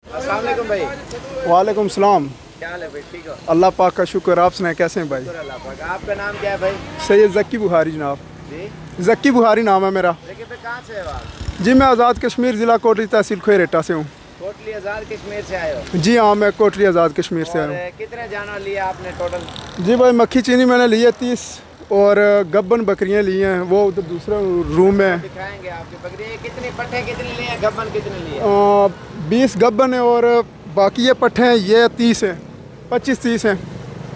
अस्सलाम वालेकुम भाई। वालेकुम सलाम। क्या हाल है भाई, ठीक हो? अल्लाह पाक का शुक्र, आप सुनाएं कैसे हैं भाई? शुक्र अल्लाह पाक। आपका नाम क्या है भाई? सैयद ज़क्की बुखारी जनाब। जी, ज़क्की बुखारी नाम है मेरा। लेकिन पे कहाँ से हो आप? जी मैं आज़ाद कश्मीर ज़िला कोटली तहसील खोरेटा से हूँ। कोटली आज़ाद कश्मीर से आए हो? जी हाँ, मैं कोटली आज़ाद कश्मीर से और आया हूँ। कितने जानवर लिए आपने टोटल? जी भाई, मक्खी चीनी मैंने ली है 30 और गब्बन बकरियाँ ली हैं, वो उधर दूसरा रूम में। दिखाएंगे आपकी बकरी। कितनी पट्टे कितनी लिए हैं, गब्बन कितने लिए? 20 गब्बन है और बाकी ये पट्ठे हैं, ये 30 हैं, 25-30 हैं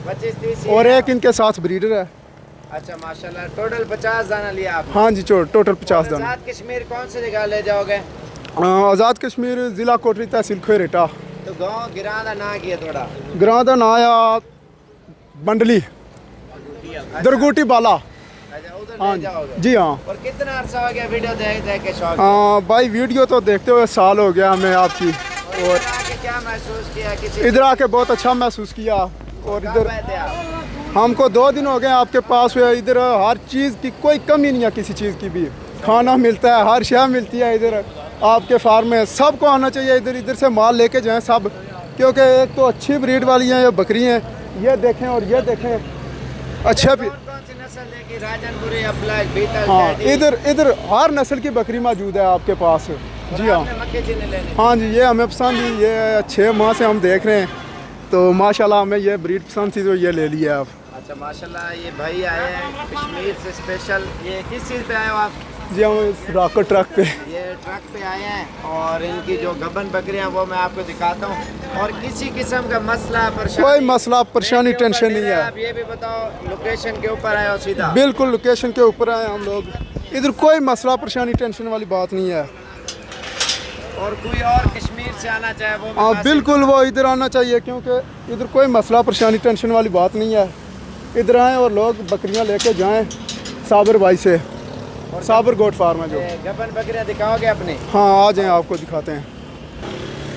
25-30 और एक इनके साथ ब्रीडर है। अच्छा माशाल्लाह, टोटल 50 दाना लिया आपने? हाँ जी, टोटल 50 दाना। आज़ाद कश्मीर कौन सी जगह ले जाओगे? आज़ाद कश्मीर ज़िला कोटली तहसील खोरेटा। तो गाँव गिरां दा ना किया थोड़ा? ग्रां का नाम आ बंडली दरगूटी बाला। अच्छा उधर हाँ ले जाओगे? जी हाँ। और कितना अरसा हो गया वीडियो देख देख के शौक? भाई वीडियो तो देखते हुए साल हो गया हमें आपकी, और इधर आके क्या महसूस किया? किसी इधर आके बहुत अच्छा महसूस किया। और कहाँ इधर पे थे आप? हमको 2 दिन हो गए आपके पास हुए। इधर हर चीज़ की कोई कमी नहीं है, किसी चीज़ की भी। खाना मिलता है, हर शय मिलती है इधर आपके फार्म में। सबको आना चाहिए इधर, इधर से माल लेके जाएं सब, क्योंकि एक तो अच्छी ब्रीड वाली हैं ये बकरी हैं। ये देखें और ये देखें, अच्छा भी। कौन सी नस्ल देखी? राजनपुरी, अफलाक, बीतल, हाँ, टेडी? इधर हर नस्ल की बकरी मौजूद है आपके पास। जी हाँ। आपने मक्के चीनी लेनी? हाँ जी, ये हमें पसंद हुई। ये 6 माह से हम देख रहे हैं, तो माशाल्लाह हमें ये ब्रीड पसंद थी तो ये ले लिया आप। अच्छा माशाल्लाह, ये भाई आए हैं कश्मीर से स्पेशल। ये किस चीज़ पे आए हो आप? जी हम इस रॉकेट ट्रक पे। ये ट्रक पे आए हैं और इनकी जो गबन बकरियां वो मैं आपको दिखाता हूँ। और किसी किस्म का मसला परेशानी, कोई मसला परेशानी मेरे ऊपर टेंशन नहीं मेरा, है। आप ये भी बताओ, लोकेशन के ऊपर आए हो सीधा? बिल्कुल लोकेशन के ऊपर आए हम लोग। इधर कोई मसला परेशानी टेंशन वाली बात नहीं है। और कोई और कश्मीर से आना चाहे वो भी हाँ पास बिल्कुल, वो इधर आना चाहिए, क्योंकि इधर कोई मसला परेशानी टेंशन वाली बात नहीं है। इधर आएँ और लोग बकरियाँ लेके जाएँ साबर भाई से। और साबर गोट फार्म है जो। ये गबन बकरियां दिखाओगे अपनी? हाँ आ जाएँ, आपको दिखाते हैं।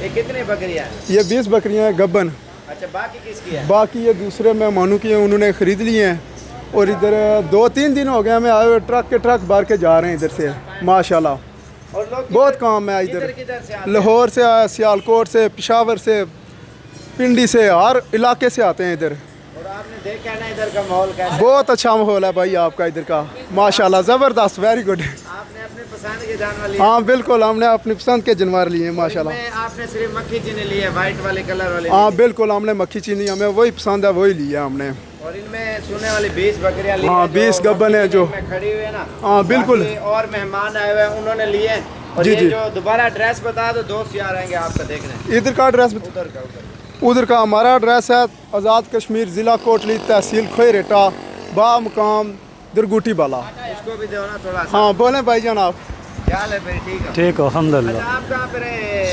ये कितनी बकरियां हैं? ये 20 बकरियाँ हैं गब्बन। अच्छा, बाकी किसकी है? बाकी ये दूसरे मेहमानों की हैं, उन्होंने ख़रीद लिए हैं। और इधर 2-3 दिन हो गए हमें आए हुए, ट्रक के ट्रक भर के जा रहे हैं इधर से माशाल्लाह। और लोग बहुत काम है किधर इधर। किधर से आते हैं? लाहौर से आए, सियालकोट से, पेशावर से, पिंडी से, हर इलाके से आते हैं इधर। और आपने देखा है ना इधर का माहौल कैसा है? बहुत अच्छा माहौल है भाई आपका इधर का, माशाल्लाह ज़बरदस्त, वेरी गुड। आपने अपने पसंद के जानवर लिए? हाँ बिल्कुल, हमने अपनी पसंद के जानवर लिए हैं माशाल्लाह। इनमें आपने सिर्फ मक्खी चीनी ली है, वाइट वाले कलर वाले? हाँ बिल्कुल, हमने मक्खी चीनी, हमें वही पसंद है वही लिया हमने। और इनमें सोने वाली 20 बकरियां ली हाँ, हैं, जो 20 गब्बन है जो मक्खी चीनी में खड़ी हुई है ना? हाँ बिल्कुल। बाकी और मेहमान आए हुए हैं, उन्होंने लिए हैं। और जी, ये जी। जो दोबारा एड्रेस बता दो, दोस्त यार आएंगे आपका देखने। इधर का एड्रेस उधर का उधर का हमारा एड्रेस है आज़ाद कश्मीर ज़िला कोटली तहसील खोरेटा, बामकाम दरगूटी बाला। इसको भी दो ना थोड़ा सा। हाँ बोलें भाईजान आप। क्या हाल है भाई, ठीक है? ठीक हो, अच्छा, अल्हम्दुलिल्लाह। आप कहाँ पे रहे?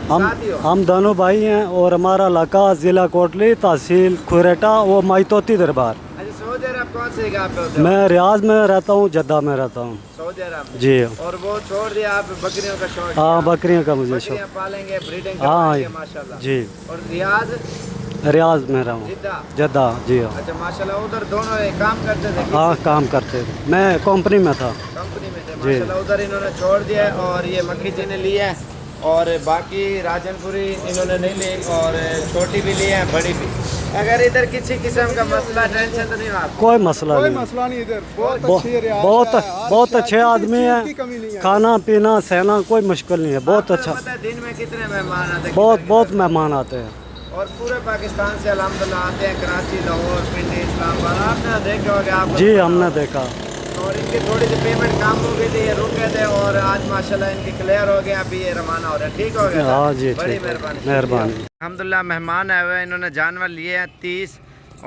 हम साथी हो? हम दोनों भाई हैं और हमारा इलाका ज़िला कोटली तहसील खोरेटा वो माइतोती दरबार। अच्छा, सऊदी अरब कौन सी जगह पे होते हो? मैं रियाज में रहता हूँ, जद्दा में रहता हूँ। सऊदी अरब में? जी और वो छोड़ दिया आप, बकरियों का शौक? हाँ, बकरियों का मुझे शौक। बकरियां पालेंगे, ब्रीडिंग हाँ करेंगे माशाल्लाह। जी, और रियाज, रियाज में रहा हूँ, जिद्दा? जद्दा। जी हाँ। अच्छा माशाल्लाह, उधर दोनों एक काम करते थे? हाँ काम करते थे, मैं कंपनी में था। कंपनी में थे जी। माशाल्लाह। उधर इन्होंने छोड़ दिया है और ये मक्खी चीनी ली है और बाकी राजनपुरी इन्होंने नहीं ली, और छोटी भी ली है, बड़ी भी। अगर इधर किसी किस्म का मसला टेंशन तो नहीं है आपको? कोई मसला कोई नहीं, मसला नहीं इधर, बहुत बहुत अच्छी रियासत बहुत है, हर बहुत शय, अच्छे किसी आदमी चीज़ हैं। की कमी नहीं है। खाना पीना सहना कोई मुश्किल नहीं है, बहुत आपको अच्छा। पता है दिन में कितने मेहमान आते हैं? बहुत किधर बहुत किधर? मेहमान आते हैं। और पूरे पाकिस्तान से अल्हम्दुलिल्लाह आते हैं, कराची, लाहौर, पिंडी, इस्लामाबाद। आपने देखा होगा आप? जी हमने देखा। और इनकी थोड़ी सी पेमेंट कम हो गई थी, ये रुक गए थे, और आज माशाल्लाह इनकी क्लियर हो गया, अभी ये रवाना हो रहा है। ठीक हो गया? हाँ जी, बड़ी ठीक है, मेहरबानी। मेहरबानी। अल्हम्दुलिल्लाह मेहमान आए हुए हैं, इन्होंने जानवर लिए हैं 30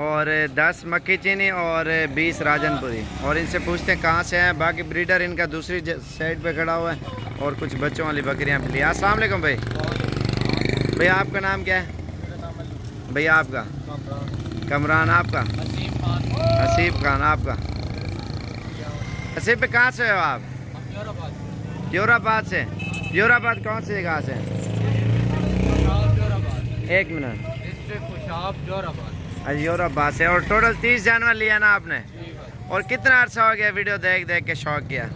और 10 मक्खी चीनी और 20 राजनपुरी। और इनसे पूछते हैं कहाँ से हैं। बाकी ब्रीडर इनका दूसरी साइड पे खड़ा हुआ है और कुछ बच्चों वाली बकरियाँ भी ली। अस्सलाम वालेकुम भाई। भैया आपका नाम क्या है? भैया आपका? कमरान। आपका? हसीब खान। आपका? हसीब पे कहाँ से हो आप? योराबाद से। योराबाद कौन सी जगह से? एक मिनट। अच्छा, योराबाद से। और टोटल 30 जानवर लिया ना आपने? और कितना अर्सा हो गया वीडियो देख देख के शौक किया?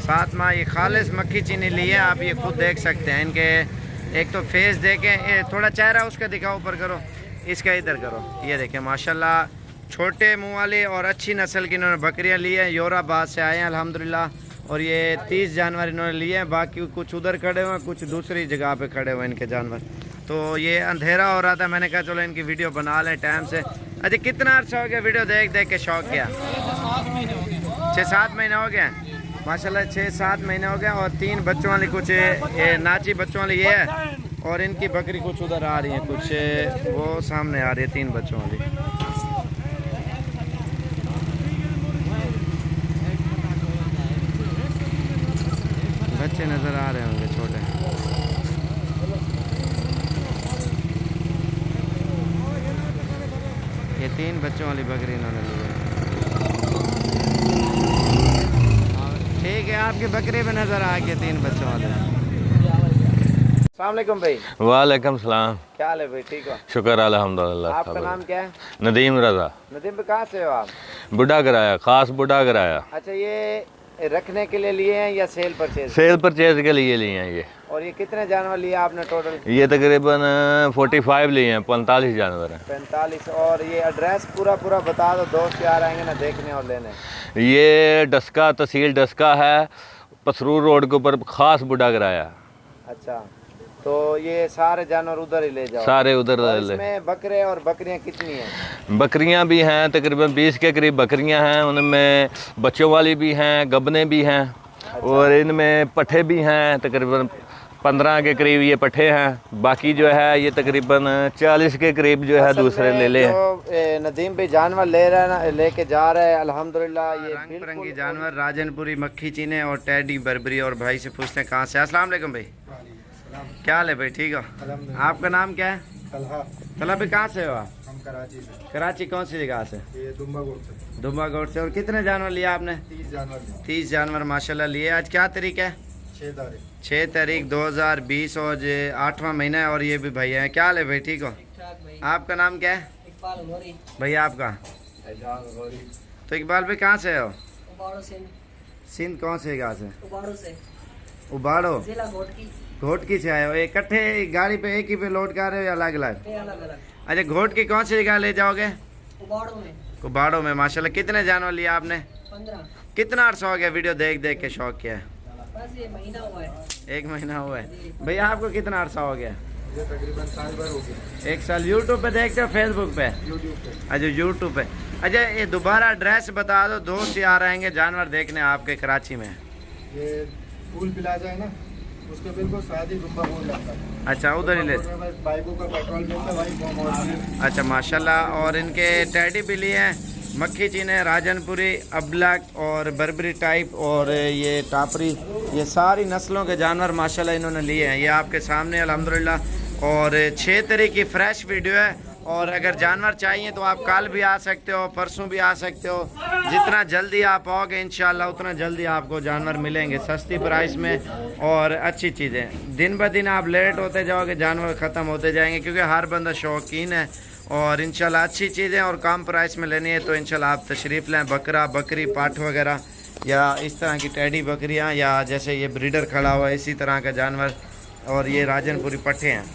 7 माह। ये खालिस मक्खी चीनी ली है, आप ये खुद देख सकते हैं। इनके एक तो फेस देखें, थोड़ा चेहरा उसका दिखाओ, ऊपर करो, इसका इधर करो। ये देखें माशाल्लाह छोटे मुंह वाली और अच्छी नस्ल की इन्होंने बकरियां ली हैं, योराबाद से आए हैं अल्हम्दुलिल्लाह। और ये 30 जानवर इन्होंने लिए हैं, बाकी कुछ उधर खड़े हुए हैं, कुछ दूसरी जगह पे खड़े हुए हैं इनके जानवर। तो ये अंधेरा हो रहा था, मैंने कहा चलो इनकी वीडियो बना लें टाइम से। अच्छा कितना अर्सा हो गया वीडियो देख देख के शौक किया? 6-7 महीने हो गए माशाल्लाह, 6-7 महीने हो गए। और 3 बच्चों वाली कुछ नाची बच्चों वाली ये है, और इनकी बकरी कुछ उधर आ रही है, कुछ वो सामने आ रही है 3 बच्चों वाली। बच्चे नज़र आ रहे होंगे छोटे। ये 3 बच्चों वाली बकरी इन्होंने ली है। ठीक है, आपकी बकरी में नज़र आ गई 3 बच्चों वाले। अस्सलाम वालेकुम भाई। वालेकुम सलाम। क्या हाल है भाई, ठीक हो? शुक्र अल्हम्दुलिल्लाह। आपका नाम क्या है? नदीम रजा। नदीम भाई कहाँ से हो आप? बुढ़ा कराया, खास बुढ़ा कराया। अच्छा, ये रखने के लिए लिए हैं या सेल परचेज? सेल परचेज के लिए लिए हैं ये। और ये कितने जानवर लिए आपने टोटल? ये तकरीबन 45 लिए हैं, 45 जानवर हैं। 45। और ये एड्रेस पूरा बता दो, दोस्त यार आएंगे ना देखने और लेने। ये डस्का, तहसील डस्का है, पसरूर रोड के ऊपर, खास बुढ़ा कराया। अच्छा, तो ये सारे जानवर उधर ही ले जाओ? सारे उधर और ले। इसमें बकरे और बकरियां कितनी हैं? बकरियां भी हैं, तकरीबन 20 के करीब बकरियां हैं। उनमें बच्चों वाली भी हैं, गबने भी हैं। अच्छा। और इनमें पट्ठे भी हैं, तकरीबन 15 के करीब ये पट्ठे हैं। बाकी जो है ये तकरीबन 40 के करीब जो है दूसरे ले ले हैं। नदीम भाई जानवर लेके जा रहे हैं अल्हम्दुलिल्लाह। ये रंग बिरंगी जानवर, राजनपुरी, मक्खी चीने और टैडी बर्बरी। और भाई से पूछते हैं कहाँ से। अस्सलाम वालेकुम भाई। क्या हाल है भाई, ठीक हो? आपका नाम क्या है? तलहा भाई। कहाँ से हो आप? हम कराची से। कराची कौन सी जगह से? ये दुम्बागोट से। और कितने जानवर लिया आपने? 30 जानवर माशाल्लाह लिए। आज क्या तारीख है? 6 तारीख 2020 और 8वां महीना है। और ये भी भैया है। क्या हाल है भाई, ठीक हो? आपका नाम क्या है भैया आपका? तो इकबाल भाई कहाँ से हो? सिंध कौन से जगह से? उबाड़ो घोटकी से आए हो? इकट्ठे गाड़ी पे एक ही पे लोड कर रहे हो या अलग अलग? अच्छा, घोटकी कौन सी जगह ले जाओगे? कुबाड़ो में माशाल्लाह। कितने जानवर लिया आपने? 15। कितना अर्सा हो गया वीडियो देख देख के शौक किया है? बस ये महीना हुआ है। 1 महीना हुआ है। भैया आपको कितना अर्सा हो गया? ये तकरीबन साल भर हो गया। 1 साल। यूट्यूब पे देखते हो फेसबुक पे? अच्छा, यूट्यूब पे। अच्छा, ये दोबारा एड्रेस बता दो, दोस्त आ रहेंगे जानवर देखने आपके कराची में। ये फूल प्लाजा है ना, उसके बिल्कुल साथ ही दुम्बा बोल जाता है। अच्छा, उधर ही ले। बाइकों का पेट्रोल मिलता है भाई। अच्छा माशाल्लाह। और इनके टैडी भी लिए हैं, मक्खी चीने, राजनपुरी, अबलक और बर्बरी टाइप और ये टापरी, ये सारी नस्लों के जानवर माशाल्लाह इन्होंने लिए हैं। ये आपके सामने अल्हम्दुलिल्लाह। और 6 तारीख की फ्रेश वीडियो है। और अगर जानवर चाहिए तो आप कल भी आ सकते हो, परसों भी आ सकते हो। जितना जल्दी आप आओगे इंशाल्लाह उतना जल्दी आपको जानवर मिलेंगे सस्ती प्राइस में और अच्छी चीज़ें। दिन ब दिन आप लेट होते जाओगे, जानवर ख़त्म होते जाएंगे, क्योंकि हर बंदा शौकीन है। और इंशाल्लाह अच्छी चीज़ें और कम प्राइस में लेनी है तो इंशाल्लाह आप तशरीफ़ लें। बकरा, बकरी, पाठ वगैरह या इस तरह की टैडी बकरियां, या जैसे ये ब्रीडर खड़ा हुआ है इसी तरह का जानवर। और ये राजनपुरी पट्ठे हैं,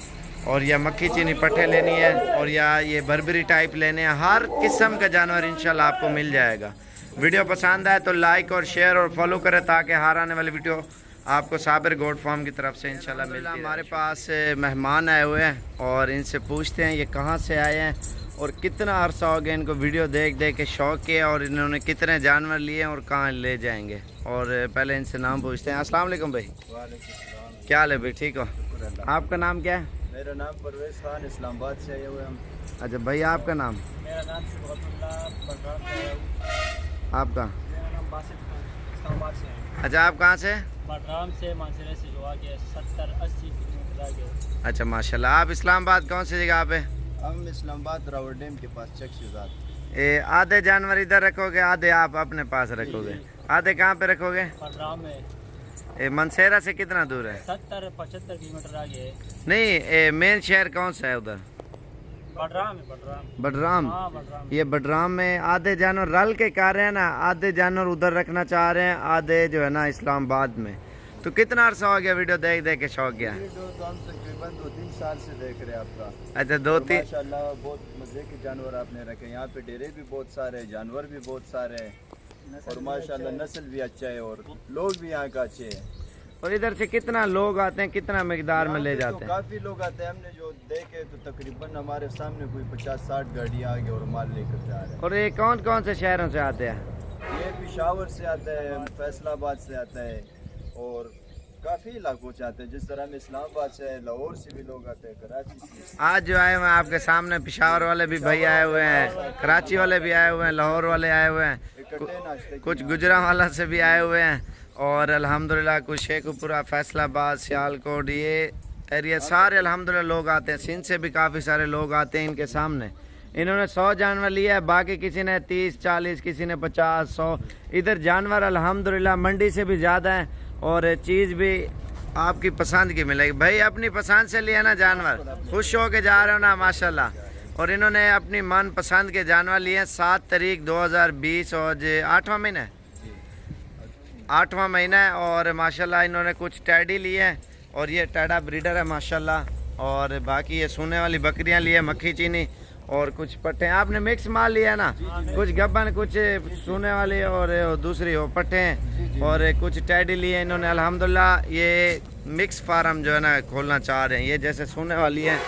और या मक्खी चीनी पट्ठे लेनी है, और या ये बर्बरी टाइप लेने हैं। हर किस्म का जानवर इंशाल्लाह आपको मिल जाएगा। वीडियो पसंद आए तो लाइक और शेयर और फॉलो करें, ताकि हर आने वाली वीडियो आपको साबिर गोट फार्म की तरफ से इंशाल्लाह मिलती है। हमारे पास मेहमान आए हुए हैं और इनसे पूछते हैं ये कहाँ से आए हैं और कितना अरसा हो गया इनको वीडियो देख देख के शौक़ किया, और इन्होंने कितने जानवर लिए और कहाँ ले जाएंगे। और पहले इनसे नाम पूछते हैं। अस्सलाम वालेकुम भाई। क्या हाल है भाई, ठीक हो? आपका नाम क्या है? मेरा नाम परवेज खान, इस्लामाबाद से आए हुए हम। अच्छा भैया आपका नाम? मेरा नाम आपका? मेरा नाम बासित खान, इस्लामाबाद से है। अच्छा, आप कहाँ से? बडराम से, मानसरे से जो आगे 70-80 किलोमीटर आगे। अच्छा माशाल्लाह। आप इस्लामाबाद कौन सी जगह पे? हम इस्लामाबाद रावर डैम के पास चक्शुजात। आधे जानवर इधर रखोगे, आधे आप अपने पास रखोगे? आधे कहाँ पे रखोगे? बडराम में। मनसेरा से कितना दूर है? 70-75 किलोमीटर आगे है। नहीं, मेन शहर कौन सा है उधर? बडराम है, बडराम। बडराम। हाँ, बडराम। ये बडराम में आधे जानवर रल के कर रहे हैं ना, आधे जानवर उधर रखना चाह रहे हैं, आधे जो है ना इस्लामाबाद में। तो कितना अरसा हो गया वीडियो देख देख के शौक गया? तो हम तकरीबन 2-3 साल से देख रहे हैं आपका। अच्छा 2-3 माशाल्लाह बहुत मजे के जानवर आपने रखे। यहाँ पे डेरे भी बहुत सारे हैं, जानवर भी बहुत सारे हैं और माशाल्लाह नस्ल भी अच्छा है और लोग भी यहाँ का अच्छे हैं। और इधर से कितना लोग आते हैं, कितना मिकदार में ले जाते हैं? काफ़ी लोग आते हैं, हमने जो देखे तो तकरीबन हमारे सामने कोई 50-60 गाड़ियाँ आगे और माल लेकर जा रहे हैं। और ये कौन कौन से शहरों से आते हैं? ये पेशावर से आता है, फैसलाबाद से आता है और काफ़ी इलाकों से आते हैं। जिस तरह में इस्लामाबाद से है, लाहौर से भी लोग आते हैं, कराची से। आज जो आए हुए हैं आपके सामने पेशावर वाले भी भाई आए हुए हैं, कराची वाले भी आए हुए हैं, लाहौर वाले आए हुए हैं, इकट्ठे नाश्ते कुछ गुजरांवाला से भी आए हुए हैं और अल्हम्दुलिल्लाह कुछ शेखुपुरा, फैसलाबाद, सियालकोट, ये एरिया सारे अल्हम्दुलिल्लाह लोग आते हैं। सिंध से भी काफ़ी सारे लोग आते हैं इनके सामने। इन्होंने 100 जानवर लिया है, बाकी किसी ने 30-40, किसी ने 50-100। इधर जानवर अल्हम्दुलिल्लाह मंडी से भी ज़्यादा है और चीज़ भी आपकी पसंद की मिलेगी। भाई अपनी पसंद से लिया ना जानवर, खुश हो के जा रहे हो ना माशाल्लाह। और इन्होंने अपनी मन पसंद के जानवर लिए 7 तारीख 2020 और 8वां महीना है, 8वां महीना है। और माशाल्लाह इन्होंने कुछ टैडी लिए हैं और ये टैडा ब्रीडर है माशाल्लाह। और बाकी ये सोने वाली बकरियां लिए, मक्खी चीनी और कुछ पट्टे। आपने मिक्स माल लिया ना, कुछ गब्बन, कुछ सोने वाले और दूसरी वो पट्टे हैं और कुछ टैडी लिए इन्होंने। अल्हम्दुलिल्लाह ये मिक्स फार्म जो है ना खोलना चाह रहे हैं। ये जैसे सोने वाली है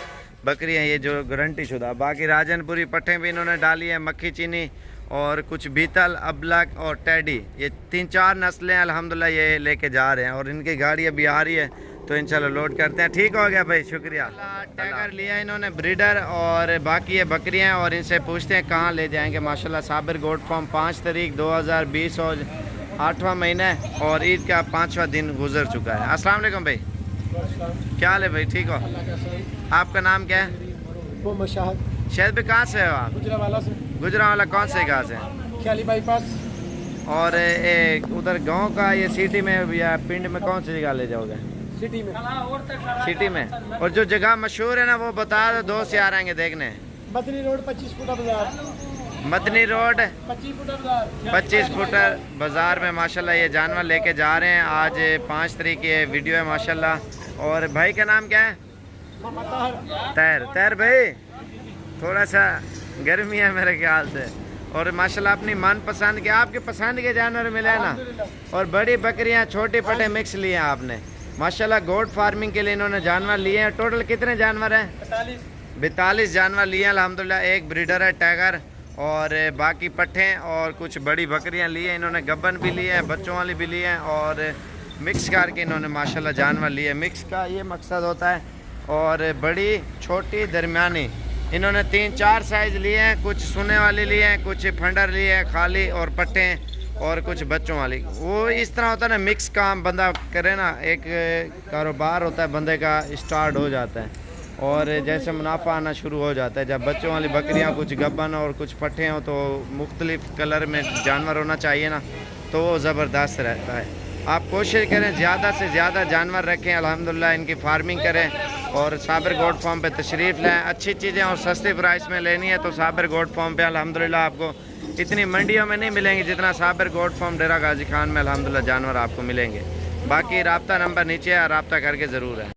बकरियां, ये जो गारंटी शुदा। बाकी राजनपुरी पट्टे भी इन्होंने डाली है, मक्खी चीनी और कुछ बीतल, अबलक और टैडी, ये 3-4 नस्लें अल्हम्दुलिल्लाह ये लेके जा रहे हैं। और इनकी गाड़ी अभी आ रही है तो इंशाल्लाह लोड करते हैं। ठीक हो गया भाई, शुक्रिया। टैगर लिया इन्होंने ब्रीडर और बाकी ये बकरियां और इनसे पूछते हैं कहाँ ले जाएंगे। माशाल्लाह साबिर गोट फार्म 5 तारीख 2020 और 8वां महीना है और ईद का 5वां दिन गुजर चुका है। अस्सलाम वालेकुम भाई, क्या हाल है भाई, ठीक हो? आपका नाम क्या है? शायद भाई कहाँ से हो आप? गुजरांवाला से। गुजरांवाला कौन से गाँव से? ख्याली बाईपास। और उधर गांव का ये सिटी में या पिंड में कौन सी जगह ले जाओगे? सिटी में। सिटी में। और जो जगह मशहूर है ना वो बता दो, दोस्त यार आएंगे देखने। मदनी रोड 25 फुटा बाजार। मदनी रोड 25 फुटा बाजार। 25 फुटर बाजार में माशाल्लाह ये जानवर लेके जा रहे हैं। आज 5 तारीख की वीडियो है माशाल्लाह। और भाई का नाम क्या है? तैर। तैर भाई थोड़ा सा गर्मी है मेरे ख्याल से। और माशाल्लाह अपनी मन पसंद के, आपके पसंद के जानवर मिले ना। और बड़ी बकरियां, छोटे पटे मिक्स लिए हैं आपने माशाल्लाह। गोट फार्मिंग के लिए इन्होंने जानवर लिए हैं। टोटल कितने जानवर हैं? 42 जानवर लिए हैं अल्हम्दुलिल्लाह। एक ब्रीडर है टैगर और बाकी पट्टे और कुछ बड़ी बकरियां ली हैं इन्होंने। गब्बन भी लिए हैं, बच्चों वाली भी लिए हैं और मिक्स करके इन्होंने माशाल्लाह जानवर लिए। मिक्स का ये मकसद होता है। और बड़ी, छोटी, दरमियानी इन्होंने 3-4 साइज़ लिए हैं। कुछ सुने वाले लिए हैं, कुछ फंडर लिए हैं खाली और पट्टे और कुछ बच्चों वाली। वो इस तरह होता है ना, मिक्स काम बंदा करे ना, एक कारोबार होता है बंदे का, स्टार्ट हो जाता है और जैसे मुनाफा आना शुरू हो जाता है। जब बच्चों वाली बकरियां, कुछ गब्बन और कुछ पट्टे हों तो मुख्तलिफ कलर में जानवर होना चाहिए ना, तो वो ज़बरदस्त रहता है। आप कोशिश करें ज़्यादा से ज़्यादा जानवर रखें, अल्हम्दुलिल्लाह इनकी फार्मिंग करें और साबिर गोट फार्म पे तशरीफ़ लाएँ। अच्छी चीज़ें और सस्ती प्राइस में लेनी है तो साबिर गोट फार्म पे अल्हम्दुलिल्लाह आपको इतनी मंडियों में नहीं मिलेंगी जितना साबिर गोट फार्म डेरा गाजी खान में अल्हम्दुलिल्लाह जानवर आपको मिलेंगे। बाकी राब्ता नंबर नीचे है, राब्ता करके ज़रूर है।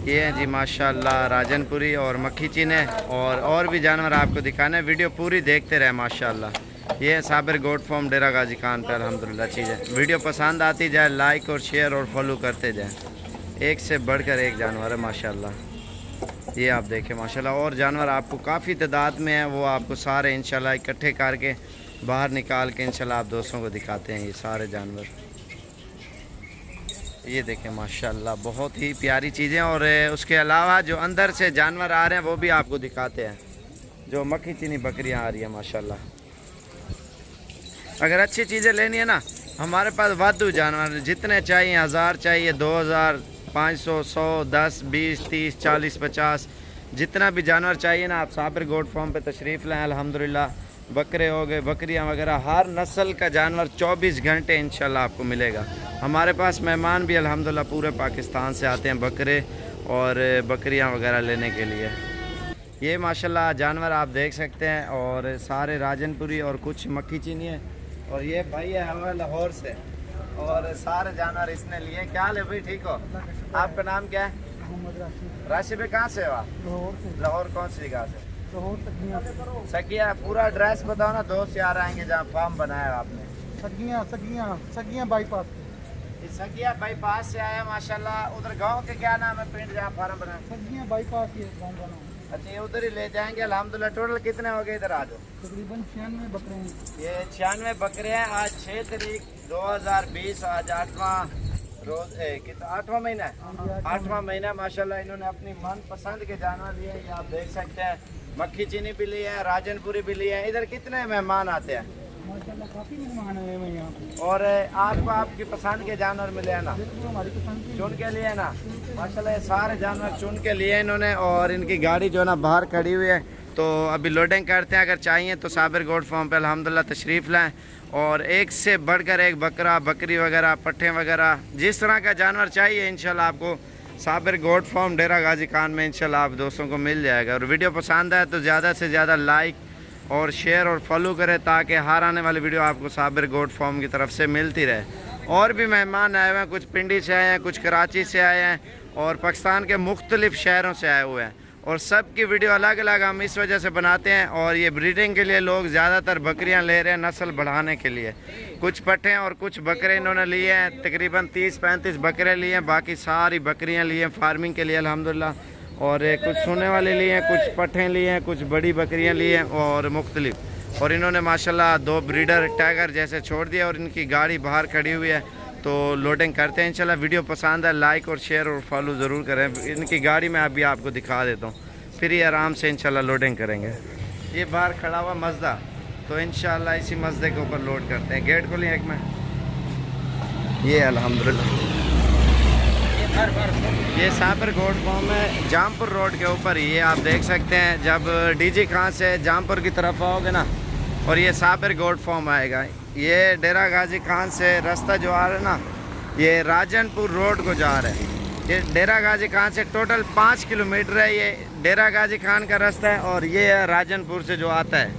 ये हैं जी माशाल्लाह राजनपुरी और मक्खी चीने और भी जानवर आपको दिखाना है। वीडियो पूरी देखते रहे माशाल्लाह। ये है साबिर गोट फार्म डेरा गाजी खान पे अल्हम्दुलिल्लाह चीज़ें। वीडियो पसंद आती जाए लाइक और शेयर और फॉलो करते जाएं। एक से बढ़कर एक जानवर है माशाल्लाह। ये आप देखें माशाल्लाह। और जानवर आपको काफ़ी तादाद में है, वो आपको सारे इंशाल्लाह इकट्ठे करके बाहर निकाल के इंशाल्लाह आप दोस्तों को दिखाते हैं। ये सारे जानवर ये देखें माशाल्लाह, बहुत ही प्यारी चीज़ें। और उसके अलावा जो अंदर से जानवर आ रहे हैं वो भी आपको दिखाते हैं। जो मक्खी चीनी बकरियां आ रही हैं माशाल्लाह। अगर अच्छी चीज़ें लेनी है ना, हमारे पास वाधू जानवर, जितने चाहिए, 1000 चाहिए, 2000, 500, 100, 10, 20, 30, 40, 50, जितना भी जानवर चाहिए ना, आप साबिर गोट फार्म पे तशरीफ़ लाएँ। अल्हम्दुलिल्लाह बकरे हो गए, बकरियां वगैरह, हर नस्ल का जानवर 24 घंटे इंशाल्लाह आपको मिलेगा। हमारे पास मेहमान भी अल्हम्दुलिल्लाह पूरे पाकिस्तान से आते हैं बकरे और बकरियां वगैरह लेने के लिए। ये माशाल्लाह जानवर आप देख सकते हैं और सारे राजनपुरी और कुछ मक्खी चीनी है और ये भाई है हमें लाहौर से, और सारे जानवर इसने लिए। क्या हाल है भाई, ठीक हो? आपका नाम क्या है? राशिद भाई, कहाँ से हो आप? लाहौर कौन सी जगह से? सकिया। पूरा एड्रेस बताओ ना, दोस्त यार आएंगे जहाँ फार्म बनाया आपने। सगिया बाईपास। इस सकिया बाईपास से आया माशाल्लाह। उधर गांव के क्या नाम है पिंड जहाँ फार्म बनाया? सगिया बाईपास ये गाँव का नाम। अच्छा, ये उधर ही ले जाएंगे अल्हम्दुलिल्लाह। टोटल कितने हो गए इधर आज? तकरीबन 96 बकरे हैं। ये 96 बकरे हैं। आज 6 तारीख 2020, आज 8वां रोज, कितना 8वां महीना है? 8वां महीना। माशाल्लाह इन्होंने अपनी मनपसंद के जानवर लिए हैं, ये आप देख सकते हैं। मक्खी चीनी भी ली है, राजनपुरी भी ली है। इधर कितने मेहमान आते हैं? माशाल्लाह काफी मेहमान आए हुए हैं यहाँ पे। और आपको आपकी पसंद के जानवर मिले हैं ना? बिल्कुल हमारी पसंद की। चुन के लिए ना माशाल्लाह, ये सारे जानवर चुन के लिए इन्होंने। और इनकी गाड़ी जो है ना बाहर खड़ी हुई है, तो अभी लोडिंग करते हैं। अगर चाहिए तो साबिर गोट फार्म पे अल्हम्दुलिल्लाह तशरीफ़ लाएँ। और एक से बढ़कर एक बकरा, बकरी वगैरह, पट्ठे वगैरह, जिस तरह का जानवर चाहिए इंशाल्लाह आपको साबिर गोट फार्म डेरा गाजी खान में इंशाल्लाह आप दोस्तों को मिल जाएगा। और वीडियो पसंद आए तो ज़्यादा से ज़्यादा लाइक और शेयर और फॉलो करें, ताकि हर आने वाली वीडियो आपको साबिर गोट फार्म की तरफ से मिलती रहे। और भी मेहमान आए हुए हैं, कुछ पिंडी से आए हैं, कुछ कराची से आए हैं, और पाकिस्तान के मुख्तलिफ शहरों से आए हुए हैं। और सब की वीडियो अलग अलग हम इस वजह से बनाते हैं। और ये ब्रीडिंग के लिए लोग ज़्यादातर बकरियां ले रहे हैं, नस्ल बढ़ाने के लिए। कुछ पट्टे और कुछ बकरे इन्होंने लिए हैं, तकरीबन 30-35 बकरे लिए हैं, बाकी सारी बकरियां लिए हैं फार्मिंग के लिए अल्हम्दुलिल्लाह। और कुछ सोने वाले लिए हैं, कुछ पट्टे लिए हैं, कुछ बड़ी बकरियां लिए हैं और मुख्तलिफ। और इन्होंने माशाल्लाह 2 ब्रीडर टाइगर जैसे छोड़ दिया, और इनकी गाड़ी बाहर खड़ी हुई है, तो लोडिंग करते हैं इंशाल्लाह। वीडियो पसंद है लाइक और शेयर और फॉलो ज़रूर करें। इनकी गाड़ी में अभी आपको दिखा देता हूँ, फिर ये आराम से इंशाल्लाह लोडिंग करेंगे। ये बाहर खड़ा हुआ मज़दा, तो इंशाल्लाह इसी मज़दे के ऊपर लोड करते हैं। गेट खोलिए एक में। ये अल्हम्दुलिल्लाह ये साबिर गोट फार्म है, जामपुर रोड के ऊपर ही। ये आप देख सकते हैं, जब डीजी खां से जामपुर की तरफ आओगे ना, और ये साबिर गोट फार्म आएगा। ये डेरा गाजी खान से रास्ता जो आ रहा है ना, ये राजनपुर रोड को जा रहा है। ये डेरा गाजी खान से टोटल 5 किलोमीटर है। ये डेरा गाजी खान का रास्ता है, और ये है राजनपुर से जो आता है।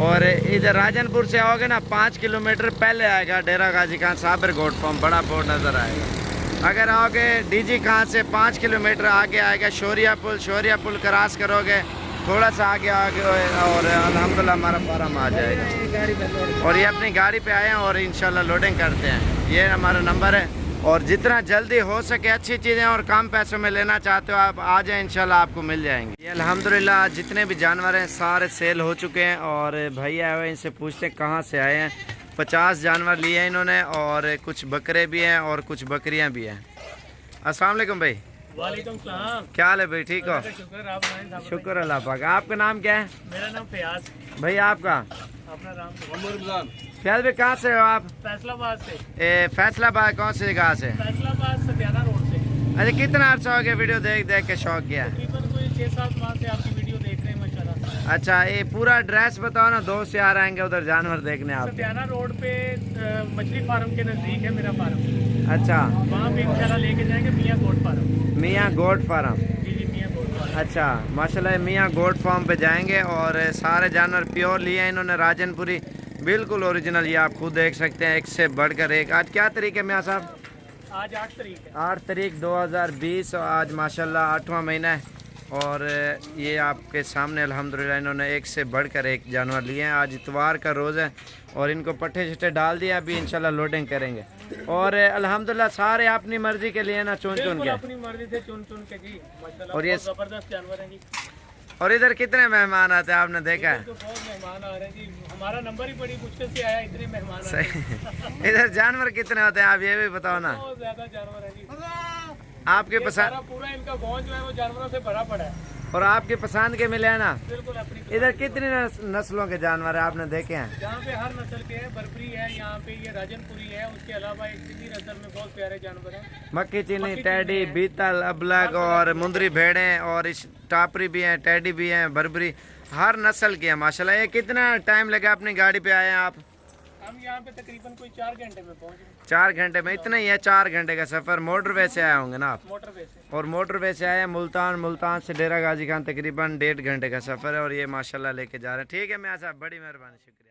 और इधर राजनपुर से आओगे ना, 5 किलोमीटर पहले आएगा डेरा गाजी खान साबिर गोट फार्म, बड़ा बोर्ड नज़र आएगा। अगर आओगे डीजी खां से 5 किलोमीटर आगे आएगा शौरिया पुल। शौरिया पुल क्रॉस करोगे, थोड़ा सा आगे और अल्हम्दुलिल्लाह हमारा फार्म आ जाएगा। और ये अपनी गाड़ी पे आए हैं और इंशाल्लाह लोडिंग करते हैं। ये हमारा नंबर है। और जितना जल्दी हो सके अच्छी चीज़ें और कम पैसों में लेना चाहते हो आप आ जाए, इंशाल्लाह आपको मिल जाएंगे। ये अल्हम्दुलिल्लाह जितने भी जानवर हैं सारे सेल हो चुके हैं। और भाई आए हुए, इनसे पूछते हैं कहाँ से आए हैं। 50 जानवर लिए हैं इन्होंने, और कुछ बकरे भी हैं और कुछ बकरियां भी हैं। अस्सलाम वालेकुम भाई। वालेकुम सलाम। क्या हाल है भाई, ठीक हो? शुक्र आप बताएं। शुक्र अल्लाह पाक। आपका नाम क्या है? मेरा नाम फयाज। भाई आपका? अपना नाम फयाज भाई, कहाँ से हो आप? फैसलाबाद से। फैसलाबाद कौन सी जगह से? फैसलाबाद सत्याना रोड से। अच्छा, कितना अर्सा हो गया वीडियो देख देख के शौक किया है? तकरीबन कोई 6-7 माह से आपकी वीडियो देख रहे हैं माशाल्लाह। अच्छा, ये पूरा एड्रेस बताओ ना, दोस्त यार आएंगे उधर जानवर देखने आप। सत्याना रोड पे मछली फार्म के नज़दीक है मेरा फार्म। अच्छा, वहाँ पे इंशाल्लाह लेके जाएंगे मियाँ गोट फार्म। मियाँ गोट फार्म। जी जी, मियाँ गोट फार्म। अच्छा माशाल्लाह, मियाँ गोट फार्म पे जाएंगे। और सारे जानवर प्योर लिए हैं इन्होंने, राजनपुरी बिल्कुल ओरिजिनल। ये आप खुद देख सकते हैं, एक से बढ़कर एक। आज क्या तारीख है मियाँ साहब? आज 8 तारीख है। 8 तारीख 2020, और आज माशाल्लाह 8वां महीना है। और ये आपके सामने अल्हम्दुलिल्लाह इन्होंने एक से बढ़कर एक जानवर लिए हैं। आज इतवार का रोज़ है, और इनको पट्टे छट्टे डाल दिया, अभी इंशाल्लाह लोडिंग करेंगे। और अल्हम्दुलिल्लाह सारे अपनी मर्जी के लिए ना, चुन चुन के अपनी मर्जी से चुन के जी माशाल्लाह। और ये जबरदस्त जानवर हैं जी। और इधर कितने मेहमान आते हैं आपने देखा है? तो बहुत मेहमान आ रहे हैं जी, हमारा नंबर ही बड़ी मुश्किल से आया, इतने मेहमान आ रहे हैं। सही। इधर जानवर कितने होते हैं आप ये भी बताओ ना। बहुत ज्यादा जानवर है जी। आपके ये पसंद सारा पूरा इनका गाँव जो है वो जानवरों से भरा पड़ा है। और आपके पसंद के मिले हैं ना? बिल्कुल अपनी। इधर कितनी नस्लों के जानवर है आपने देखे हैं? यहाँ पे हर नस्ल के हैं। बरबरी है, यहाँ पे ये राजनपुरी है, उसके अलावा एक सिंधी नस्ल में बहुत प्यारे जानवर हैं। मक्खी चीनी, टैडी, बीतल, अबलग और मुंदरी भेड़ें, और इस टापरी भी हैं, टैडी भी हैं, बरबरी, हर नस्ल की है माशाल्लाह। ये कितना टाइम लगा अपनी गाड़ी पे आए हैं आप? हम यहाँ पे तकरीबन कोई 4 घंटे में पहुँचे। 4 घंटे में? इतना ही है 4 घंटे का सफ़र। मोटरवे से आए होंगे ना आप? मोटरवे से। और मोटरवे से आए हैं मुल्तान से डेरा गाजी खान तकरीबन 1.5 घंटे का सफ़र है। और ये माशाल्लाह लेके जा रहे हैं। ठीक है मैं साहब, बड़ी मेहरबानी, शुक्रिया।